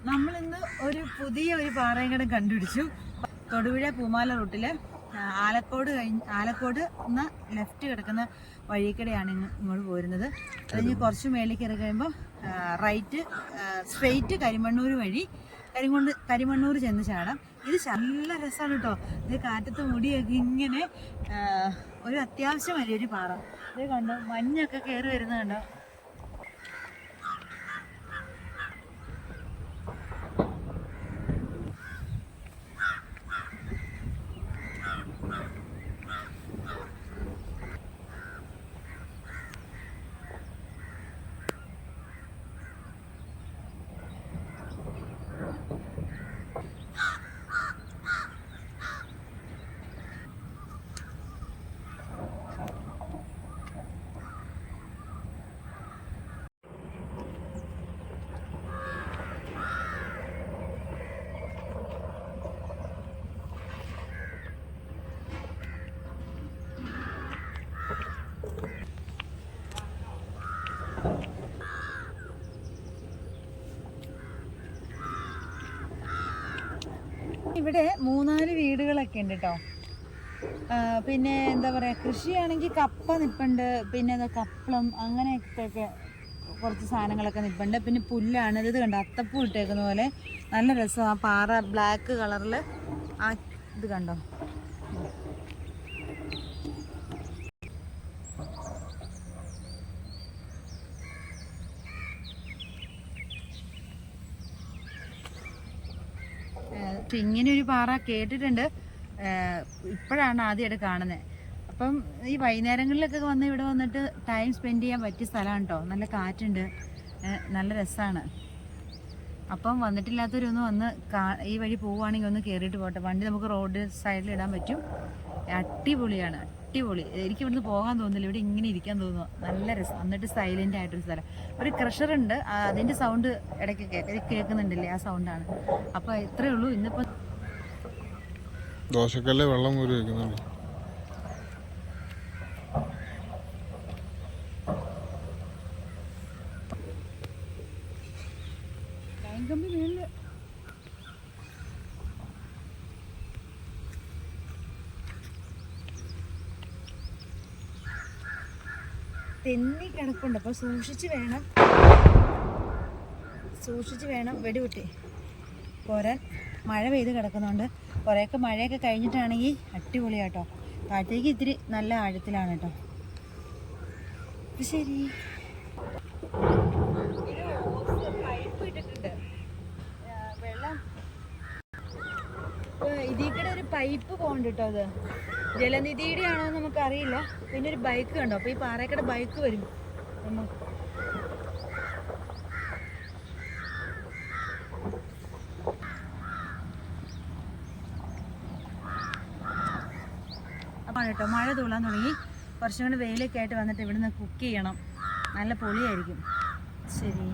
നമ്മളിന്ന് ഒരു പുതിയ പാറയും കൂടെ കണ്ടുപിടിച്ചു. തൊടുപുഴ പൂമാല റൂട്ടില് ആലക്കോട് നിന്ന് ലെഫ്റ്റ് കിടക്കുന്ന വഴിക്കടെയാണ് ഇങ്ങോട്ട് പോരുന്നത്. അതിന് കുറച്ച് മേലേക്ക് ഇറങ്ങി കഴിയുമ്പോൾ റൈറ്റ് സ്ട്രെയിറ്റ് കരിമണ്ണൂർ വഴി കരിമണ്ണൂർ ചെന്ന് ചാടാം. ഇത് നല്ല രസമാണ് കേട്ടോ. ഇത് കാറ്റത്ത് മുടിയൊക്കെ ഇങ്ങനെ ഒരു അത്യാവശ്യം വലിയൊരു പാറ. ഇത് കണ്ടോ, മഞ്ഞൊക്കെ കയറി വരുന്നത് കണ്ടോ. ഇവിടെ 3-4 വീടുകളൊക്കെ ഉണ്ട് കേട്ടോ. പിന്നെ എന്താ പറയുക, കൃഷിയാണെങ്കിൽ കപ്പ നിൽപ്പുണ്ട്, പിന്നെ കപ്പളം അങ്ങനെയൊക്കെ കുറച്ച് സാധനങ്ങളൊക്കെ നിൽപ്പുണ്ട്. പിന്നെ പുല്ലാണ്. ഇത് കണ്ടോ, അത്തപ്പൂ ഇട്ടേക്കുന്ന പോലെ നല്ല രസം. ആ പാറ ബ്ലാക്ക് കളറിൽ ആ ഇത് കണ്ടോ. ഇങ്ങനെ ഒരു പാറ കേട്ടിട്ടുണ്ട്, ഇപ്പോഴാണ് ആദ്യമായിട്ട് കാണുന്നത്. അപ്പം ഈ വൈകുന്നേരങ്ങളിലൊക്കെ വന്ന് ഇവിടെ വന്നിട്ട് ടൈം സ്പെൻഡ് ചെയ്യാൻ പറ്റിയ സ്ഥലമാണ് കേട്ടോ. നല്ല കാറ്റുണ്ട്, നല്ല രസമാണ്. അപ്പം വന്നിട്ടില്ലാത്തവരൊന്ന് വന്ന് ഈ വഴി പോവുകയാണെങ്കിൽ ഒന്ന് കയറിയിട്ട് പോട്ടെ. വണ്ടി നമുക്ക് റോഡ് സൈഡിൽ ഇടാൻ പറ്റും. അടിപൊളിയാണ്, അടിപൊളി. എനിക്ക് ഇവിടുന്ന് പോകാൻ തോന്നുന്നില്ല, ഇവിടെ ഇങ്ങനെ ഇരിക്കാൻ തോന്നുന്നു. നല്ല രസം. എന്നിട്ട് സൈലൻ്റ് ആയിട്ടൊരു സ്ഥലം. ഒരു ക്രഷറുണ്ട്, അതിൻ്റെ സൗണ്ട് ഇടയ്ക്ക് കേൾക്കുന്നുണ്ടല്ലേ, ആ സൗണ്ടാണ്. അപ്പോൾ ഇത്രയേ ഉള്ളൂ ഇന്നിപ്പോൾ. ദോശക്കല്ലേ വെള്ളം കോരി വെക്കുന്നുണ്ട്. കമ്പി വീട്ടില് തെന്നി കിടപ്പുണ്ട്. അപ്പോൾ സൂക്ഷിച്ച് വേണം വെടിവിട്ടി പോരാൻ. മഴ പെയ്ത് കിടക്കുന്നുണ്ട്. കുറേയൊക്കെ മഴയൊക്കെ കഴിഞ്ഞിട്ടാണെങ്കിൽ അടിപൊളിയാട്ടോ. താഴത്തേക്ക് ഇത്തിരി നല്ല ആഴത്തിലാണ് കേട്ടോ. ശരി, പൈപ്പ് ഇട്ടിട്ടുണ്ട്. വെള്ളം ഇതിൽ കൂടെ ഒരു പൈപ്പ് പോകുന്നുണ്ട് കേട്ടോ. അത് ജലനിധിയുടെ ആണോ നമുക്കറിയില്ല. പിന്നെ ഒരു ബൈക്ക് കണ്ടോ. അപ്പോൾ ഈ പാറക്കട ബൈക്ക് വരും. അപ്പോൾ കേട്ടോ, മഴ തൂളാൻ തുടങ്ങി. കുറച്ചും കൂടി വെയിലൊക്കെ ആയിട്ട് വന്നിട്ട് ഇവിടുന്ന് കുക്ക് ചെയ്യണം. നല്ല പൊളിയായിരിക്കും. ശരി,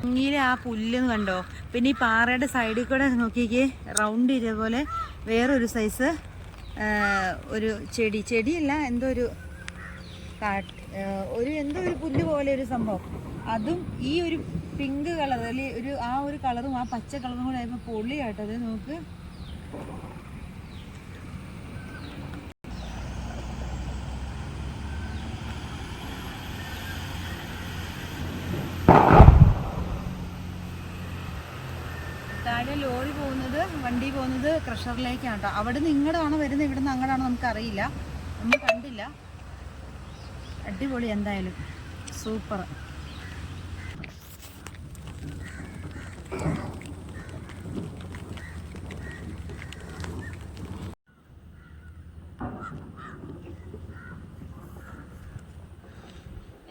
ഇങ്ങനെ ആ പുല്ലെന്ന് കണ്ടോ. പിന്നെ ഈ പാറയുടെ സൈഡിൽ കൂടെ നോക്കിക്കേ, റൗണ്ട് ഇതേപോലെ വേറൊരു സൈസ് ഒരു ചെടിയല്ല, എന്തോ ഒരു പുല്ല് പോലെ ഒരു സംഭവം. അതും ഈ ഒരു പിങ്ക് കളർ അല്ലെങ്കിൽ ആ ഒരു കളറും ആ പച്ച കളറും കൂടെ ആയപ്പോൾ പൊള്ളിയാട്ടോ. അത് നോക്ക്. താഴെ ലോറി പോകുന്നത്, വണ്ടി പോകുന്നത് ക്രഷറിലേക്കാണ് കേട്ടോ. അവിടെ നിന്ന് ഇങ്ങോട്ടാണോ വരുന്നത്, ഇവിടെ നിന്ന് അങ്ങോട്ടാണോ നമുക്കറിയില്ല, ഒന്നും കണ്ടില്ല. അടിപൊളി, എന്തായാലും സൂപ്പർ.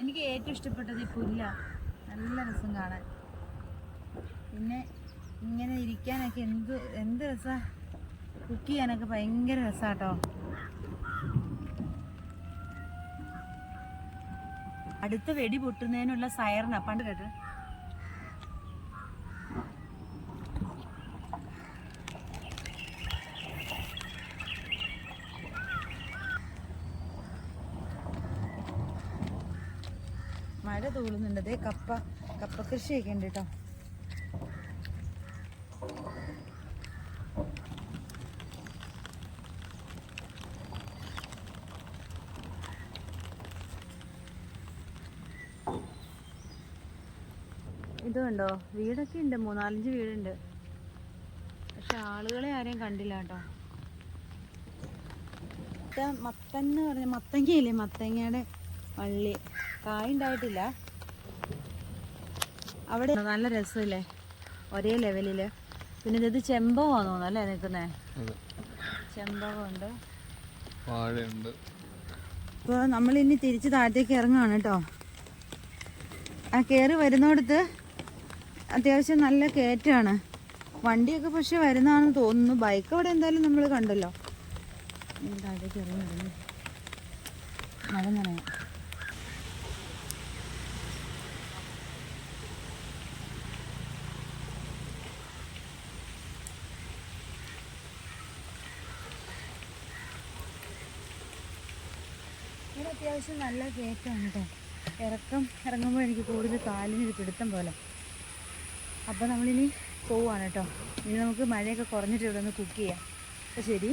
എനിക്ക് ഏറ്റവും ഇഷ്ടപ്പെട്ടത് ഈ പുല്ല. നല്ല രസം കാണാൻ. പിന്നെ ഇങ്ങനെ ഇരിക്കാനൊക്കെ എന്ത് രസമാണ്. കുക്ക് ചെയ്യാനൊക്കെ ഭയങ്കര രസമാട്ടോ. അടുത്ത വെടി പൊട്ടുന്നതിനുള്ള സൈറനാ, പണ്ട് കേട്ട്. മഴ തൂളുന്നുണ്ട്. കപ്പ കൃഷിയൊക്കെ ഉണ്ട് കേട്ടോ. ഇതുണ്ടോ, വീടൊക്കെ ഉണ്ട്, 3-4 വീടുണ്ട്. പക്ഷെ ആളുകളെ ആരെയും കണ്ടില്ല കേട്ടോ. മത്തന്ന് പറഞ്ഞ മത്തങ്ങയില്ലേ, മത്തങ്ങയുടെ വള്ളി കായ ഉണ്ടായിട്ടില്ല. അവിടെ നല്ല രസമില്ലേ, ഒരേ ലെവലില്. പിന്നെ ഇത് ചെമ്പകമാണെന്ന് തോന്നുന്നു അല്ലേ നിൽക്കുന്നേ? ചെമ്പകമുണ്ട്, വാഴയുണ്ട്. ഇപ്പോൾ നമ്മളിനി തിരിച്ച് താഴത്തേക്ക് ഇറങ്ങുകയാണ് കേട്ടോ. ആ കയറി വരുന്നിടത്ത് അത്യാവശ്യം നല്ല കയറ്റമാണ്. വണ്ടിയൊക്കെ പക്ഷെ വരുന്നതാണെന്ന് തോന്നുന്നു. ബൈക്ക് അവിടെ എന്തായാലും നമ്മൾ കണ്ടല്ലോ. താഴത്തേക്ക് ഇറങ്ങി മഴ നനയാം. ഇവിടെ അത്യാവശ്യം നല്ല കയറ്റമാണ് കേട്ടോ. ഇറങ്ങുമ്പോൾ എനിക്ക് കൂടുതൽ കാലിനൊരു പിടുത്തം പോലെ. അപ്പോൾ നമ്മളിനി പോവുകയാണ് കേട്ടോ. ഇനി നമുക്ക് മഴയൊക്കെ കുറഞ്ഞിട്ട് ഇവിടെ ഒന്ന് കുക്ക് ചെയ്യാം. അപ്പോൾ ശരി.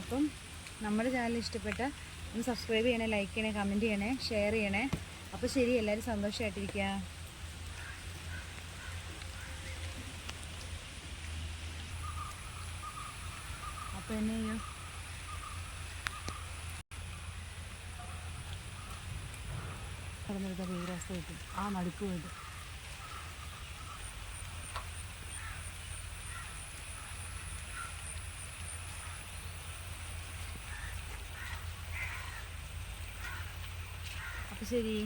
അപ്പം നമ്മുടെ ചാനൽ ഇഷ്ടപ്പെട്ട ഒന്ന് സബ്സ്ക്രൈബ് ചെയ്യണേ, ലൈക്ക് ചെയ്യണേ, കമൻറ്റ് ചെയ്യണേ, ഷെയർ ചെയ്യണേ. അപ്പോൾ ശരി, എല്ലാവരും സന്തോഷമായിട്ടിരിക്കുക. അപ്പോൾ എന്നെ ചെയ്യും കടന്നെടുത്ത വീരാവസ്ഥ കിട്ടും ആ നടുക്ക് പോയിട്ട്. അപ്പോൾ ശരി.